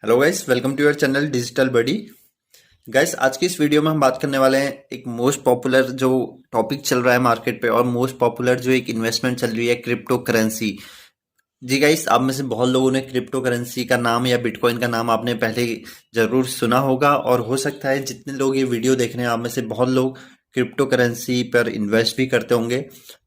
Hello guys, welcome to your channel digital buddy. Guys, आज की इस वीडियो में हम बात करने वाले हैं एक मोस्ट पॉपुलर जो टॉपिक चल रहा है मार्केट पे और मोस्ट पॉपुलर जो एक इन्वेस्टमेंट चल रही है, क्रिप्टो करेंसी। जी गाइस, आप में से बहुत लोगों ने क्रिप्टो करेंसी का नाम या बिटकॉइन का नाम आपने पहले जरूर सुना होगा और हो सकता है जितने लोग ये वीडियो देख रहे हैं आप में से बहुत लोग क्रिप्टो करेंसी पर इन्वेस्ट भी करते होंगे।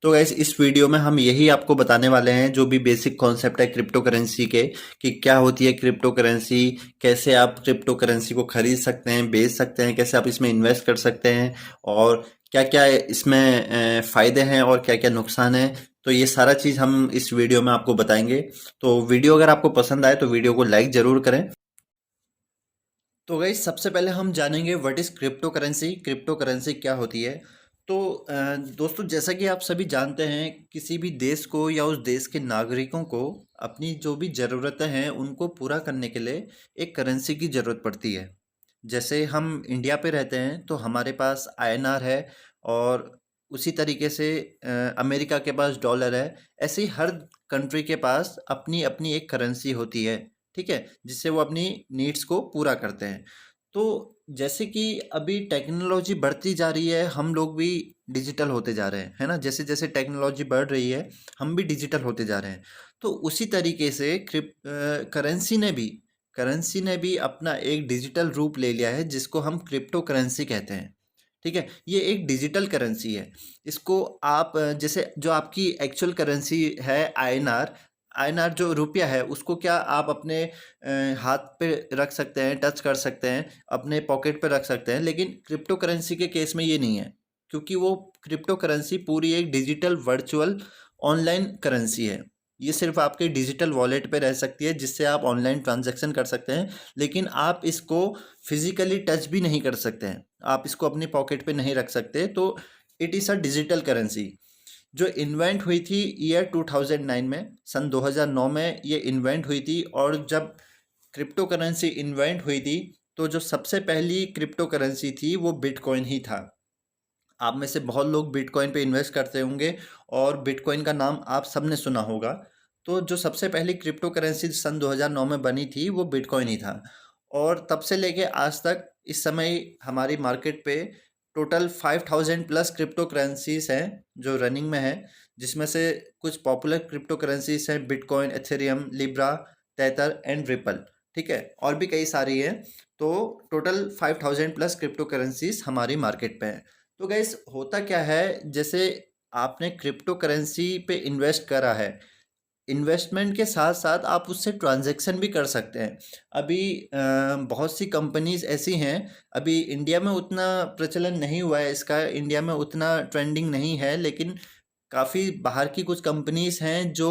तो गाइस, इस वीडियो में हम यही आपको बताने वाले हैं जो भी बेसिक कॉन्सेप्ट है क्रिप्टो करेंसी के, कि क्या होती है क्रिप्टो करेंसी, कैसे आप क्रिप्टो करेंसी को खरीद सकते हैं, बेच सकते हैं, कैसे आप इसमें इन्वेस्ट कर सकते हैं और क्या क्या इसमें फायदे हैं और क्या क्या नुकसान है। तो ये सारा चीज़ हम इस वीडियो में आपको बताएंगे। तो वीडियो अगर आपको पसंद आए तो वीडियो को लाइक ज़रूर करें। तो गाइस, सबसे पहले हम जानेंगे what is crypto currency. Crypto currency क्या होती है? तो दोस्तों, जैसा कि आप सभी जानते हैं, किसी भी देश को या उस देश के नागरिकों को अपनी जो भी ज़रूरतें हैं उनको पूरा करने के लिए एक करेंसी की ज़रूरत पड़ती है। जैसे हम इंडिया पे रहते हैं तो हमारे पास आईएनआर है और उसी तरीके से अमेरिका के पास डॉलर है। ऐसे ही हर कंट्री के पास अपनी अपनी एक करेंसी होती है, ठीक है, जिससे वो अपनी नीड्स को पूरा करते हैं। तो जैसे कि अभी टेक्नोलॉजी बढ़ती जा रही है, हम लोग भी डिजिटल होते जा रहे हैं, है ना। जैसे जैसे टेक्नोलॉजी बढ़ रही है हम भी डिजिटल होते जा रहे हैं। तो उसी तरीके से करेंसी ने भी अपना एक डिजिटल रूप ले लिया है जिसको हम क्रिप्टो करेंसी कहते हैं। ठीक है, ये एक डिजिटल करेंसी है। इसको आप जैसे जो आपकी एक्चुअल करेंसी है आईएनआर, आईएनआर जो रुपया है उसको क्या आप अपने हाथ पे रख सकते हैं, टच कर सकते हैं, अपने पॉकेट पे रख सकते हैं, लेकिन क्रिप्टो करेंसी के केस में ये नहीं है, क्योंकि वो क्रिप्टो करेंसी पूरी एक डिजिटल वर्चुअल ऑनलाइन करेंसी है। ये सिर्फ आपके डिजिटल वॉलेट पे रह सकती है जिससे आप ऑनलाइन ट्रांजैक्शन कर सकते हैं, लेकिन आप इसको फिजिकली टच भी नहीं कर सकते हैं, आप इसको अपनी पॉकेट पे नहीं रख सकते। तो it is a digital currency जो इन्वेंट हुई थी ईयर 2009 में, सन 2009 में ये इन्वेंट हुई थी। और जब क्रिप्टो करेंसी इन्वेंट हुई थी तो जो सबसे पहली क्रिप्टो करेंसी थी वो बिटकॉइन ही था। आप में से बहुत लोग बिटकॉइन पे इन्वेस्ट करते होंगे और बिटकॉइन का नाम आप सबने सुना होगा। तो जो सबसे पहली क्रिप्टो करेंसी सन 2009 में बनी थी वो बिटकॉइन ही था। और तब से लेके आज तक इस समय हमारी मार्केट पे टोटल 5000 प्लस क्रिप्टो करेंसीज हैं जो रनिंग में है, जिसमें से कुछ पॉपुलर क्रिप्टो करेंसीज हैं Bitcoin, Ethereum, Libra, Tether and Ripple. ठीक है, और भी कई सारी हैं। तो टोटल 5000 प्लस क्रिप्टो करेंसीज हमारी मार्केट पे हैं। तो गैस, होता क्या है, जैसे आपने क्रिप्टो करेंसी पे इन्वेस्ट करा है, इन्वेस्टमेंट के साथ साथ आप उससे ट्रांजैक्शन भी कर सकते हैं। अभी बहुत सी कंपनीज ऐसी हैं, अभी इंडिया में उतना प्रचलन नहीं हुआ है इसका, इंडिया में उतना ट्रेंडिंग नहीं है, लेकिन काफ़ी बाहर की कुछ कंपनीज हैं जो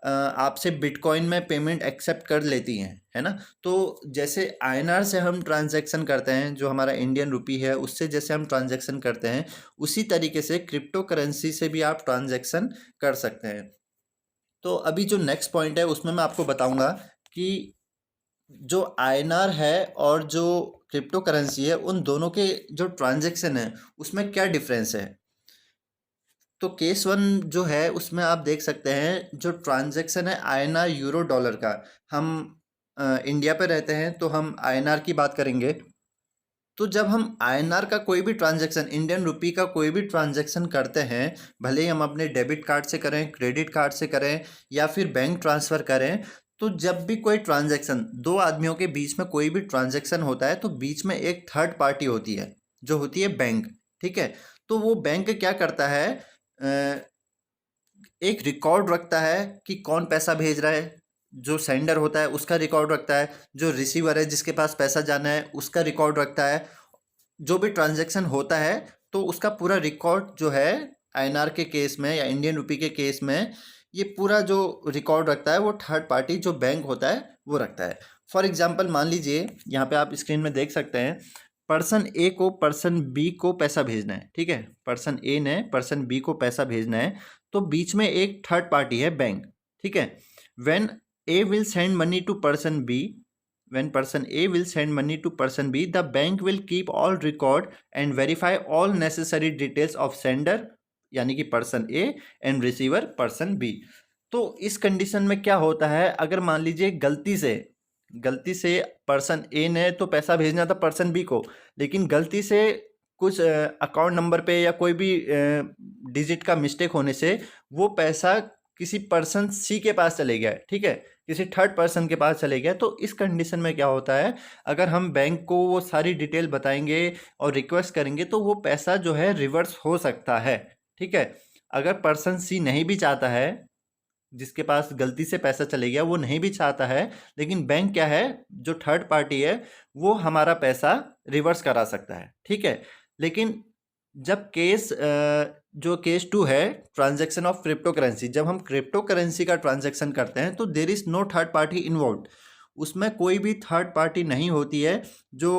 आपसे बिटकॉइन में पेमेंट एक्सेप्ट कर लेती हैं, है ना। तो जैसे आईएनआर से हम ट्रांजैक्शन करते हैं, जो हमारा इंडियन रुपी है उससे जैसे हम ट्रांजैक्शन करते हैं, उसी तरीके से क्रिप्टो करेंसी से भी आप ट्रांजैक्शन कर सकते हैं। तो अभी जो नेक्स्ट पॉइंट है उसमें मैं आपको बताऊंगा कि जो आईएनआर है और जो क्रिप्टो करेंसी है उन दोनों के जो ट्रांजैक्शन है उसमें क्या डिफरेंस है। तो केस वन जो है उसमें आप देख सकते हैं, जो ट्रांजैक्शन है आईएनआर यूरो डॉलर का, हम इंडिया पे रहते हैं तो हम आईएनआर की बात करेंगे। तो जब हम आईएनआर का कोई भी ट्रांजैक्शन, इंडियन रुपी का कोई भी ट्रांजैक्शन करते हैं, भले ही हम अपने डेबिट कार्ड से करें, क्रेडिट कार्ड से करें या फिर बैंक ट्रांसफ़र करें, तो जब भी कोई ट्रांजैक्शन, दो आदमियों के बीच में कोई भी ट्रांजैक्शन होता है तो बीच में एक थर्ड पार्टी होती है जो होती है बैंक। ठीक है, तो वो बैंक क्या करता है, एक रिकॉर्ड रखता है कि कौन पैसा भेज रहा है। जो सेंडर होता है उसका रिकॉर्ड रखता है, जो रिसीवर है जिसके पास पैसा जाना है उसका रिकॉर्ड रखता है। जो भी ट्रांजैक्शन होता है तो उसका पूरा रिकॉर्ड जो है, आईएनआर के केस में या इंडियन रुपी के केस में, ये पूरा जो रिकॉर्ड रखता है वो थर्ड पार्टी जो बैंक होता है वो रखता है। फॉर एग्जांपल मान लीजिए, यहाँ पे आप स्क्रीन में देख सकते हैं, पर्सन ए को पर्सन बी को पैसा भेजना है। ठीक है, पर्सन ए ने पर्सन बी को पैसा भेजना है, तो बीच में एक थर्ड पार्टी है बैंक। ठीक है, when A will send money to person B, when person A will send money to person B, the bank will keep all record and verify all necessary details of sender, यानी कि person A and receiver person B। तो इस condition में क्या होता है, अगर मान लीजिए गलती से पर्सन ए ने तो पैसा भेजना था पर्सन बी को, लेकिन गलती से कुछ अकाउंट नंबर पे या कोई भी डिजिट का मिस्टेक होने से वो पैसा किसी पर्सन सी के पास चले गया, ठीक है, किसी थर्ड पर्सन के पास चले गया। तो इस कंडीशन में क्या होता है, अगर हम बैंक को वो सारी डिटेल बताएंगे और रिक्वेस्ट करेंगे तो वो पैसा जो है रिवर्स हो सकता है, ठीक है। अगर पर्सन सी नहीं भी चाहता है, जिसके पास गलती से पैसा चले गया, वो नहीं भी चाहता है, लेकिन बैंक क्या है, जो थर्ड पार्टी है, वो हमारा पैसा रिवर्स करा सकता है, ठीक है। लेकिन जब जो केस टू है, ट्रांजैक्शन ऑफ क्रिप्टो करेंसी, जब हम क्रिप्टो करेंसी का ट्रांजैक्शन करते हैं तो there is no third party involve. उसमें कोई भी थर्ड पार्टी नहीं होती है जो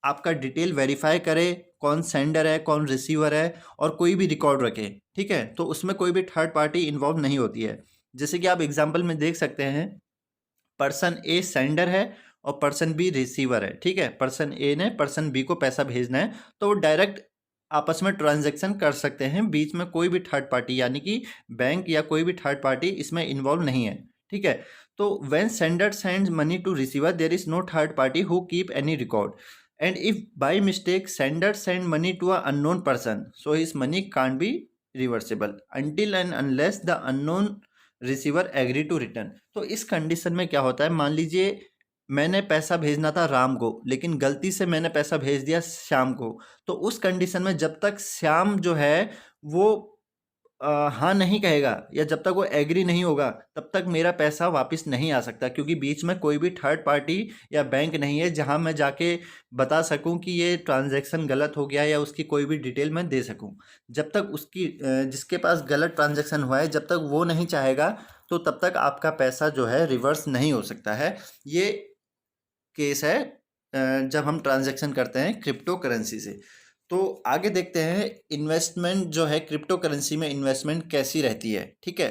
आपका डिटेल वेरीफाई करे, कौन सेंडर है कौन रिसीवर है, और कोई भी रिकॉर्ड रखे, ठीक है। तो उसमें कोई भी थर्ड पार्टी इन्वॉल्व नहीं होती है। जैसे कि आप एग्जाम्पल में देख सकते हैं, पर्सन ए सेंडर है और पर्सन बी रिसीवर है, ठीक है। पर्सन ए ने पर्सन बी को पैसा भेजना है तो वो डायरेक्ट आपस में ट्रांजैक्शन कर सकते हैं, बीच में कोई भी थर्ड पार्टी यानी कि बैंक या कोई भी थर्ड पार्टी इसमें इन्वॉल्व नहीं है, ठीक है। तो when sender sends money to receiver there is no third party who keep any record, and if by mistake sender send money to a unknown person so his money can't be reversible until and unless the unknown receiver agree to return. तो इस condition में क्या होता है, मान लीजिए मैंने पैसा भेजना था राम को, लेकिन गलती से मैंने पैसा भेज दिया श्याम को। तो उस कंडीशन में जब तक श्याम जो है वो हाँ नहीं कहेगा या जब तक वो एग्री नहीं होगा, तब तक मेरा पैसा वापस नहीं आ सकता, क्योंकि बीच में कोई भी थर्ड पार्टी या बैंक नहीं है जहां मैं जाके बता सकूं कि ये ट्रांजैक्शन गलत हो गया या उसकी कोई भी डिटेल मैं दे सकूं। जब तक उसकी जिसके पास गलत ट्रांजैक्शन हुआ है, जब तक वो नहीं चाहेगा, तो तब तक आपका पैसा जो है रिवर्स नहीं हो सकता है। ये केस है जब हम ट्रांजैक्शन करते हैं क्रिप्टो करेंसी से। तो आगे देखते हैं इन्वेस्टमेंट जो है क्रिप्टो करेंसी में, इन्वेस्टमेंट कैसी रहती है, ठीक है।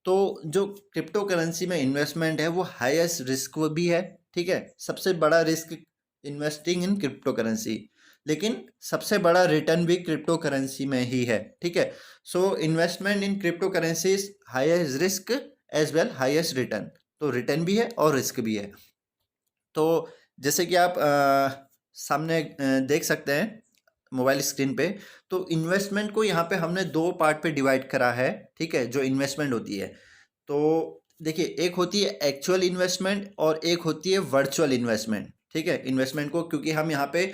तो जो क्रिप्टो करेंसी में इन्वेस्टमेंट है वो हाईएस्ट रिस्क भी है, ठीक है। सबसे बड़ा risk investing in crypto currency, लेकिन सबसे बड़ा रिटर्न भी क्रिप्टो करेंसी में ही है, ठीक है। So investment in crypto currency highest risk as well highest return. तो रिटर्न भी है और रिस्क भी है। तो जैसे कि आप सामने देख सकते हैं मोबाइल स्क्रीन पे, तो इन्वेस्टमेंट को यहाँ पे हमने दो पार्ट पे डिवाइड करा है, ठीक है, जो इन्वेस्टमेंट होती है। तो देखिए, एक होती है एक्चुअल इन्वेस्टमेंट और एक होती है वर्चुअल इन्वेस्टमेंट, ठीक है। इन्वेस्टमेंट को क्योंकि हम यहाँ पे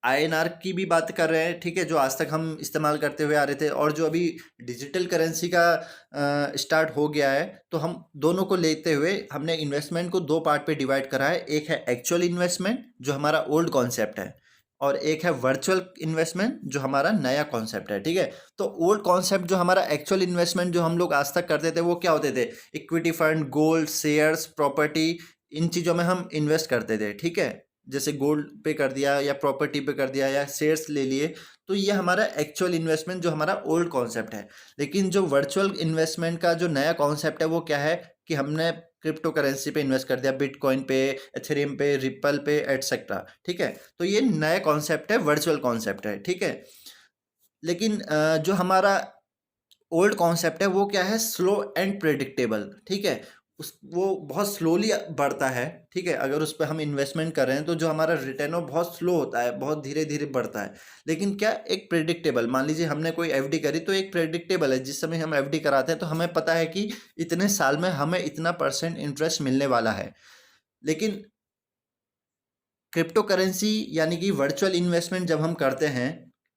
INR की भी बात कर रहे हैं, ठीक है, जो आज तक हम इस्तेमाल करते हुए आ रहे थे, और जो अभी डिजिटल करेंसी का स्टार्ट हो गया है, तो हम दोनों को लेते हुए हमने इन्वेस्टमेंट को दो पार्ट पे डिवाइड करा है। एक है एक्चुअल इन्वेस्टमेंट जो हमारा ओल्ड कॉन्सेप्ट है, और एक है वर्चुअल इन्वेस्टमेंट जो हमारा नया कॉन्सेप्ट है, ठीक है। तो ओल्ड कॉन्सेप्ट जो हमारा एक्चुअल इन्वेस्टमेंट जो हम लोग आज तक करते थे वो क्या होते थे, equity fund, gold, shares, property, इन चीज़ों में हम इन्वेस्ट करते थे, ठीक है। जैसे गोल्ड पे कर दिया या प्रॉपर्टी पे कर दिया या शेयर्स ले लिए, तो ये हमारा एक्चुअल इन्वेस्टमेंट जो हमारा ओल्ड कॉन्सेप्ट है। लेकिन जो वर्चुअल इन्वेस्टमेंट का जो नया कॉन्सेप्ट है वो क्या है कि हमने क्रिप्टो करेंसी पे इन्वेस्ट कर दिया, बिटकॉइन पे, एथेरियम पे, रिपल पे, एटसेट्रा, ठीक है। तो ये नया कॉन्सेप्ट है, वर्चुअल कॉन्सेप्ट है, ठीक है। लेकिन जो हमारा ओल्ड कॉन्सेप्ट है वो क्या है, स्लो एंड प्रेडिक्टेबल, ठीक है। वो बहुत स्लोली बढ़ता है, ठीक है। अगर उस पर हम इन्वेस्टमेंट कर रहे हैं तो जो हमारा रिटर्न है बहुत स्लो होता है, बहुत धीरे धीरे बढ़ता है। लेकिन क्या, एक प्रेडिक्टेबल, मान लीजिए हमने कोई एफडी करी तो एक प्रेडिक्टेबल है, जिस समय हम एफडी कराते हैं तो हमें पता है कि इतने साल में हमें इतना % इंटरेस्ट मिलने वाला है। लेकिन क्रिप्टो करेंसी यानी कि वर्चुअल इन्वेस्टमेंट जब हम करते हैं,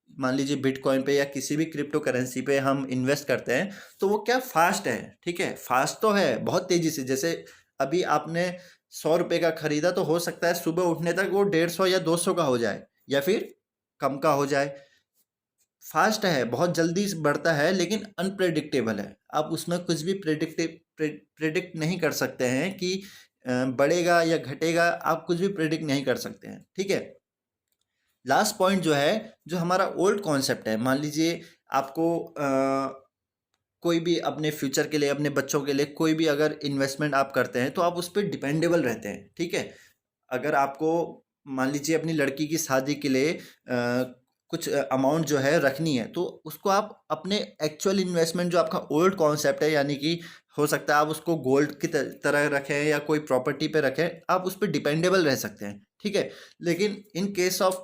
मान लीजिए बिटकॉइन पे या किसी भी क्रिप्टो करेंसी पे हम इन्वेस्ट करते हैं, तो वो क्या फास्ट है, ठीक है। फास्ट तो है बहुत तेजी से, जैसे अभी आपने 100 रुपये का खरीदा तो हो सकता है सुबह उठने तक वो 150 या 200 का हो जाए या फिर कम का हो जाए। फास्ट है, बहुत जल्दी बढ़ता है, लेकिन अनप्रेडिक्टेबल है। आप उसमें कुछ भी प्रेडिक्ट नहीं कर सकते हैं कि बढ़ेगा या घटेगा, आप कुछ भी प्रेडिक्ट नहीं कर सकते हैं, ठीक है। लास्ट पॉइंट जो है, जो हमारा ओल्ड कॉन्सेप्ट है, मान लीजिए आपको कोई भी अपने फ्यूचर के लिए, अपने बच्चों के लिए कोई भी अगर इन्वेस्टमेंट आप करते हैं तो आप उस पर डिपेंडेबल रहते हैं, ठीक है। अगर आपको मान लीजिए अपनी लड़की की शादी के लिए कुछ अमाउंट जो है रखनी है, तो उसको आप अपने एक्चुअल इन्वेस्टमेंट जो आपका ओल्ड कॉन्सेप्ट है, यानी कि हो सकता है आप उसको गोल्ड की तरह रखें या कोई प्रॉपर्टी पे रखें, आप उस पर डिपेंडेबल रह सकते हैं, ठीक है। लेकिन in case of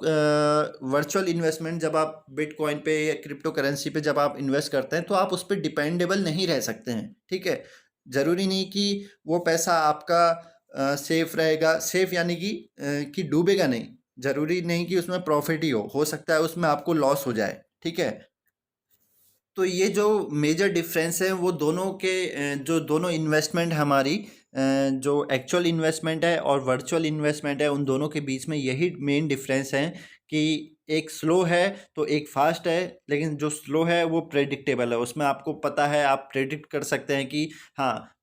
virtual investment, जब आप बिटकॉइन पे या क्रिप्टो करेंसी पे जब आप इन्वेस्ट करते हैं तो आप उस पर डिपेंडेबल नहीं रह सकते हैं, ठीक है। ज़रूरी नहीं कि वो पैसा आपका सेफ रहेगा, सेफ यानी कि डूबेगा नहीं। ज़रूरी नहीं कि उसमें प्रॉफिट ही हो सकता है उसमें आपको लॉस हो जाए, ठीक है। तो ये जो मेजर डिफरेंस है वो दोनों के, जो दोनों इन्वेस्टमेंट हमारी, जो एक्चुअल इन्वेस्टमेंट है और वर्चुअल इन्वेस्टमेंट है, उन दोनों के बीच में यही मेन डिफरेंस है कि एक स्लो है तो एक फास्ट है। लेकिन जो स्लो है वो प्रेडिक्टेबल है, उसमें आपको पता है, आप प्रेडिक्ट कर सकते हैं कि हाँ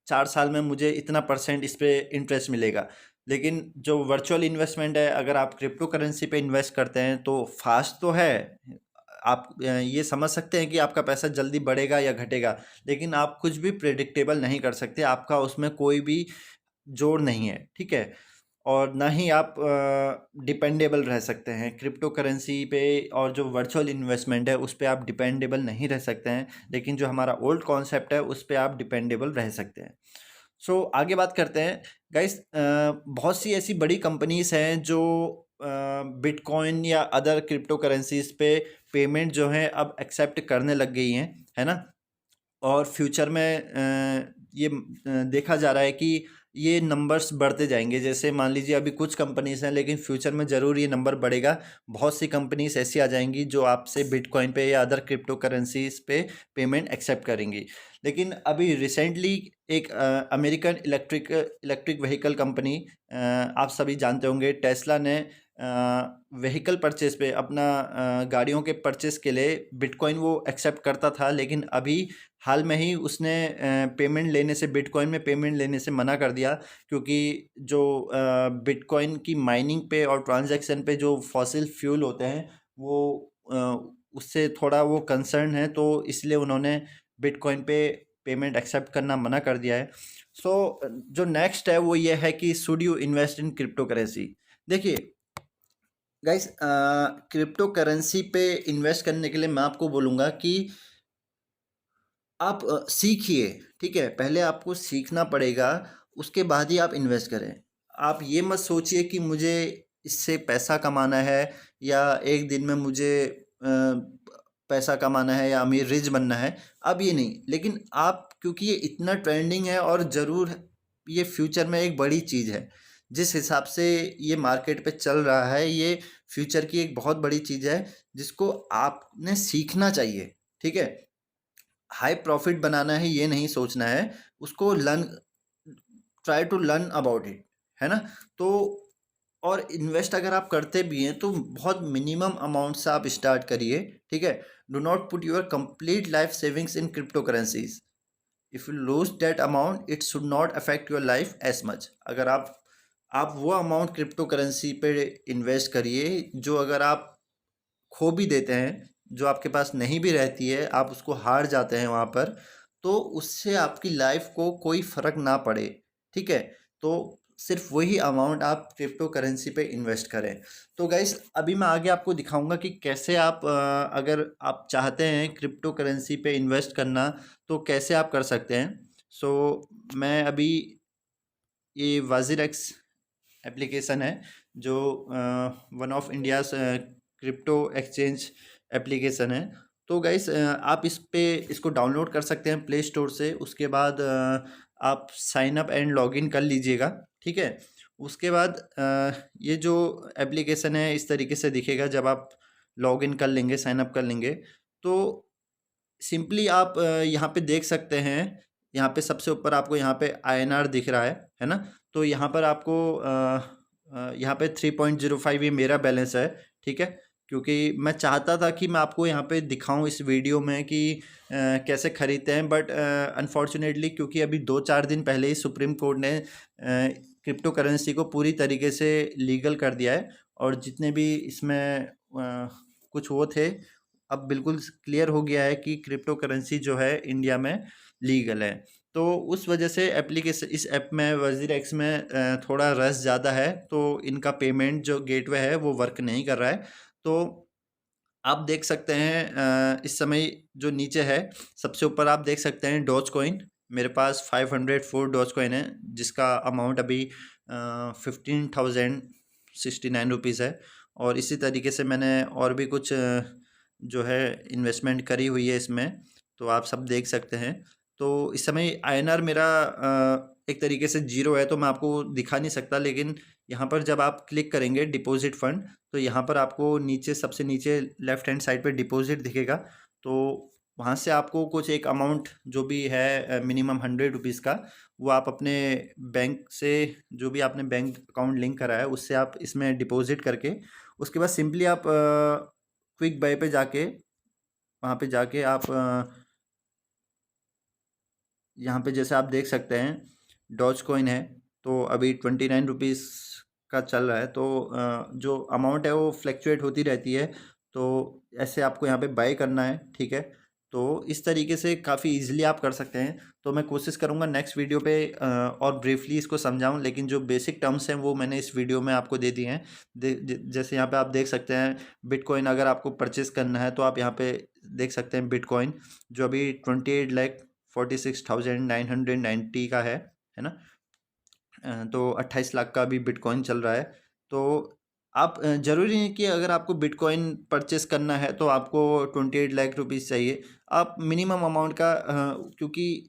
4 साल में मुझे इतना परसेंट इस पे इंटरेस्ट मिलेगा। लेकिन जो वर्चुअल इन्वेस्टमेंट है, अगर आप क्रिप्टो करेंसी पे इन्वेस्ट करते हैं तो फास्ट तो है, आप ये समझ सकते हैं कि आपका पैसा जल्दी बढ़ेगा या घटेगा, लेकिन आप कुछ भी प्रेडिक्टेबल नहीं कर सकते, आपका उसमें कोई भी जोड़ नहीं है, ठीक है। और ना ही आप डिपेंडेबल रह सकते हैं क्रिप्टो करेंसी पे, और जो वर्चुअल इन्वेस्टमेंट है उस पे आप डिपेंडेबल नहीं रह सकते हैं। लेकिन जो हमारा ओल्ड कॉन्सेप्ट है उस पे आप डिपेंडेबल रह सकते हैं। सो आगे बात करते हैं गाइस। बहुत सी ऐसी बड़ी कंपनीज हैं जो बिटकॉइन या अदर क्रिप्टो करेंसीज पे पेमेंट जो है अब एक्सेप्ट करने लग गई हैं, है ना। और फ्यूचर में ये देखा जा रहा है कि ये नंबर्स बढ़ते जाएंगे। जैसे मान लीजिए अभी कुछ कंपनीज हैं, लेकिन फ्यूचर में ज़रूर ये नंबर बढ़ेगा। बहुत सी कंपनीज ऐसी आ जाएंगी जो आपसे बिटकॉइन पे या अदर क्रिप्टो करेंसीज पे पेमेंट एक्सेप्ट करेंगी। लेकिन अभी रिसेंटली एक अमेरिकन इलेक्ट्रिक व्हीकल कंपनी, आप सभी जानते होंगे, टेस्ला ने व्हीकल परचेज पे अपना गाड़ियों के परचेज के लिए बिटकॉइन वो एक्सेप्ट करता था, लेकिन अभी हाल में ही उसने पेमेंट लेने से, बिटकॉइन में पेमेंट लेने से मना कर दिया। क्योंकि जो बिटकॉइन की माइनिंग पे और ट्रांजैक्शन पे जो फॉसिल फ्यूल होते हैं वो उससे थोड़ा वो कंसर्न है, तो इसलिए उन्होंने बिटकॉइन पे पेमेंट एक्सेप्ट करना मना कर दिया है। सो जो नेक्स्ट है वो ये है कि should you invest in crypto currency. देखिए गाइस, क्रिप्टो करेंसी पे इन्वेस्ट करने के लिए मैं आपको बोलूँगा कि आप सीखिए, ठीक है। पहले आपको सीखना पड़ेगा, उसके बाद ही आप इन्वेस्ट करें। आप ये मत सोचिए कि मुझे इससे पैसा कमाना है या एक दिन में मुझे पैसा कमाना है या अमीर रिच बनना है, अब ये नहीं। लेकिन आप, क्योंकि ये इतना ट्रेंडिंग है और ज़रूर ये फ्यूचर में एक बड़ी चीज़ है, जिस हिसाब से ये मार्केट पे चल रहा है, ये फ्यूचर की एक बहुत बड़ी चीज़ है जिसको आपने सीखना चाहिए, ठीक है। हाई प्रॉफिट बनाना है ये नहीं सोचना है, उसको learn, try to learn about it, है ना। तो और इन्वेस्ट अगर आप करते भी हैं तो बहुत मिनिमम अमाउंट से आप स्टार्ट करिए, ठीक है। Do not put your complete life savings in crypto currencies. If you lose that amount it should not affect your life as much. अगर आप वो अमाउंट क्रिप्टो करेंसी पे इन्वेस्ट करिए जो अगर आप खो भी देते हैं, जो आपके पास नहीं भी रहती है, आप उसको हार जाते हैं वहाँ पर, तो उससे आपकी लाइफ को कोई फ़र्क ना पड़े, ठीक है। तो सिर्फ वही अमाउंट आप क्रिप्टो करेंसी पे इन्वेस्ट करें। तो गाइस, अभी मैं आगे आपको दिखाऊंगा कि कैसे आप अगर आप चाहते हैं क्रिप्टो करेंसी पे इन्वेस्ट करना तो कैसे आप कर सकते हैं। सो मैं अभी, ये वाजिर एक्स एप्लीकेशन है जो one of India's crypto exchange application है। तो गाइस, आप इसको डाउनलोड कर सकते हैं प्ले स्टोर से। उसके बाद आप साइन अप एंड लॉगिन कर लीजिएगा, ठीक है। उसके बाद ये जो एप्लीकेशन है इस तरीके से दिखेगा जब आप लॉगिन कर लेंगे, साइन अप कर लेंगे। तो सिंपली आप यहाँ पे देख सकते हैं, यहाँ पे सबसे ऊपर आपको यहाँ पे INR दिख रहा है ना। तो यहाँ पर आपको यहाँ पे 3.05 ये मेरा बैलेंस है, ठीक है। क्योंकि मैं चाहता था कि मैं आपको यहाँ पे दिखाऊं इस वीडियो में कि कैसे खरीदते हैं, बट अनफॉर्चुनेटली क्योंकि अभी 2-4 दिन पहले ही सुप्रीम कोर्ट ने क्रिप्टो करेंसी को पूरी तरीके से लीगल कर दिया है, और जितने भी इसमें कुछ वो थे, अब बिल्कुल क्लियर हो गया है कि क्रिप्टो करेंसी जो है इंडिया में लीगल है। तो उस वजह से एप्लीकेशन, इस ऐप में वजीर एक्स में थोड़ा रश ज़्यादा है, तो इनका पेमेंट जो गेटवे है वो वर्क नहीं कर रहा है। तो आप देख सकते हैं इस समय जो नीचे है सबसे ऊपर आप देख सकते हैं डॉज कॉइन, मेरे पास 504 डॉज कॉइन है, जिसका अमाउंट अभी 15,069 है। और इसी तरीके से मैंने और भी कुछ जो है इन्वेस्टमेंट करी हुई है इसमें, तो आप सब देख सकते हैं। तो इस समय आईएनआर मेरा एक तरीके से जीरो है, तो मैं आपको दिखा नहीं सकता, लेकिन यहाँ पर जब आप क्लिक करेंगे डिपॉजिट फंड, तो यहाँ पर आपको नीचे सबसे नीचे लेफ्ट हैंड साइड पे डिपॉजिट दिखेगा। तो वहाँ से आपको कुछ एक अमाउंट जो भी है मिनिमम 100 रुपीज़ का, वो आप अपने बैंक से, जो भी आपने बैंक अकाउंट लिंक करा है उससे आप इसमें डिपॉजिट करके, उसके बाद सिंपली आप क्विक बाय पे जाके, वहाँ पे जाके आप यहाँ पे जैसे आप देख सकते हैं डॉज कॉइन है, तो अभी 29 रुपीज़ का चल रहा है। तो जो अमाउंट है वो फ्लैक्चुएट होती रहती है, तो ऐसे आपको यहाँ पे बाय करना है, ठीक है। तो इस तरीके से काफ़ी इजीली आप कर सकते हैं। तो मैं कोशिश करूँगा नेक्स्ट वीडियो पे और ब्रीफली इसको समझाऊँ, लेकिन जो बेसिक टर्म्स हैं वो मैंने इस वीडियो में आपको दे दिए हैं। जैसे यहाँ पे आप देख सकते हैं बिटकॉइन अगर आपको परचेस करना है, तो आप यहाँ पे देख सकते हैं बिटकॉइन जो अभी 28,46,990 का है ना। तो 28 लाख का अभी बिटकॉइन चल रहा है। तो आप ज़रूरी नहीं कि अगर आपको बिटकॉइन परचेस करना है तो आपको 28 लाख रुपीज़ चाहिए। आप मिनिमम अमाउंट का क्योंकि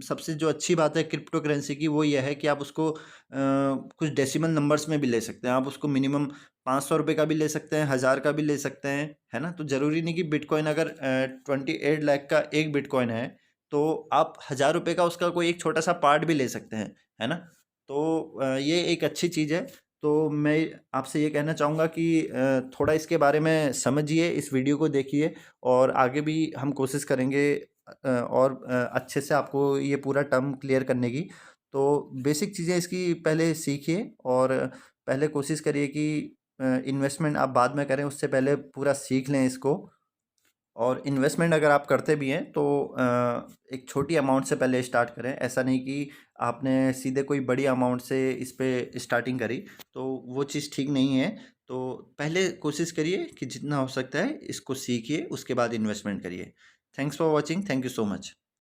सबसे जो अच्छी बात है क्रिप्टो करेंसी की वो ये है कि आप उसको कुछ डेसिमल नंबर्स में भी ले सकते हैं। आप उसको मिनिमम 500 रुपये का भी ले सकते हैं, 1000 का भी ले सकते हैं, है ना। तो ज़रूरी नहीं कि बिटकॉइन अगर 28 लाख का एक बिटकॉइन है, तो आप 1000 रुपये का उसका कोई एक छोटा सा पार्ट भी ले सकते हैं, है ना। तो ये एक अच्छी चीज़ है। तो मैं आपसे ये कहना चाहूँगा कि थोड़ा इसके बारे में समझिए, इस वीडियो को देखिए, और आगे भी हम कोशिश करेंगे और अच्छे से आपको ये पूरा टर्म क्लियर करने की। तो बेसिक चीज़ें इसकी पहले सीखिए, और पहले कोशिश करिए कि इन्वेस्टमेंट आप बाद में करें, उससे पहले पूरा सीख लें इसको। और इन्वेस्टमेंट अगर आप करते भी हैं तो एक छोटी अमाउंट से पहले स्टार्ट करें। ऐसा नहीं कि आपने सीधे कोई बड़ी अमाउंट से इस पे स्टार्टिंग करी, तो वो चीज़ ठीक नहीं है। तो पहले कोशिश करिए कि जितना हो सकता है इसको सीखिए, उसके बाद इन्वेस्टमेंट करिए। Thanks for watching, thank you so much.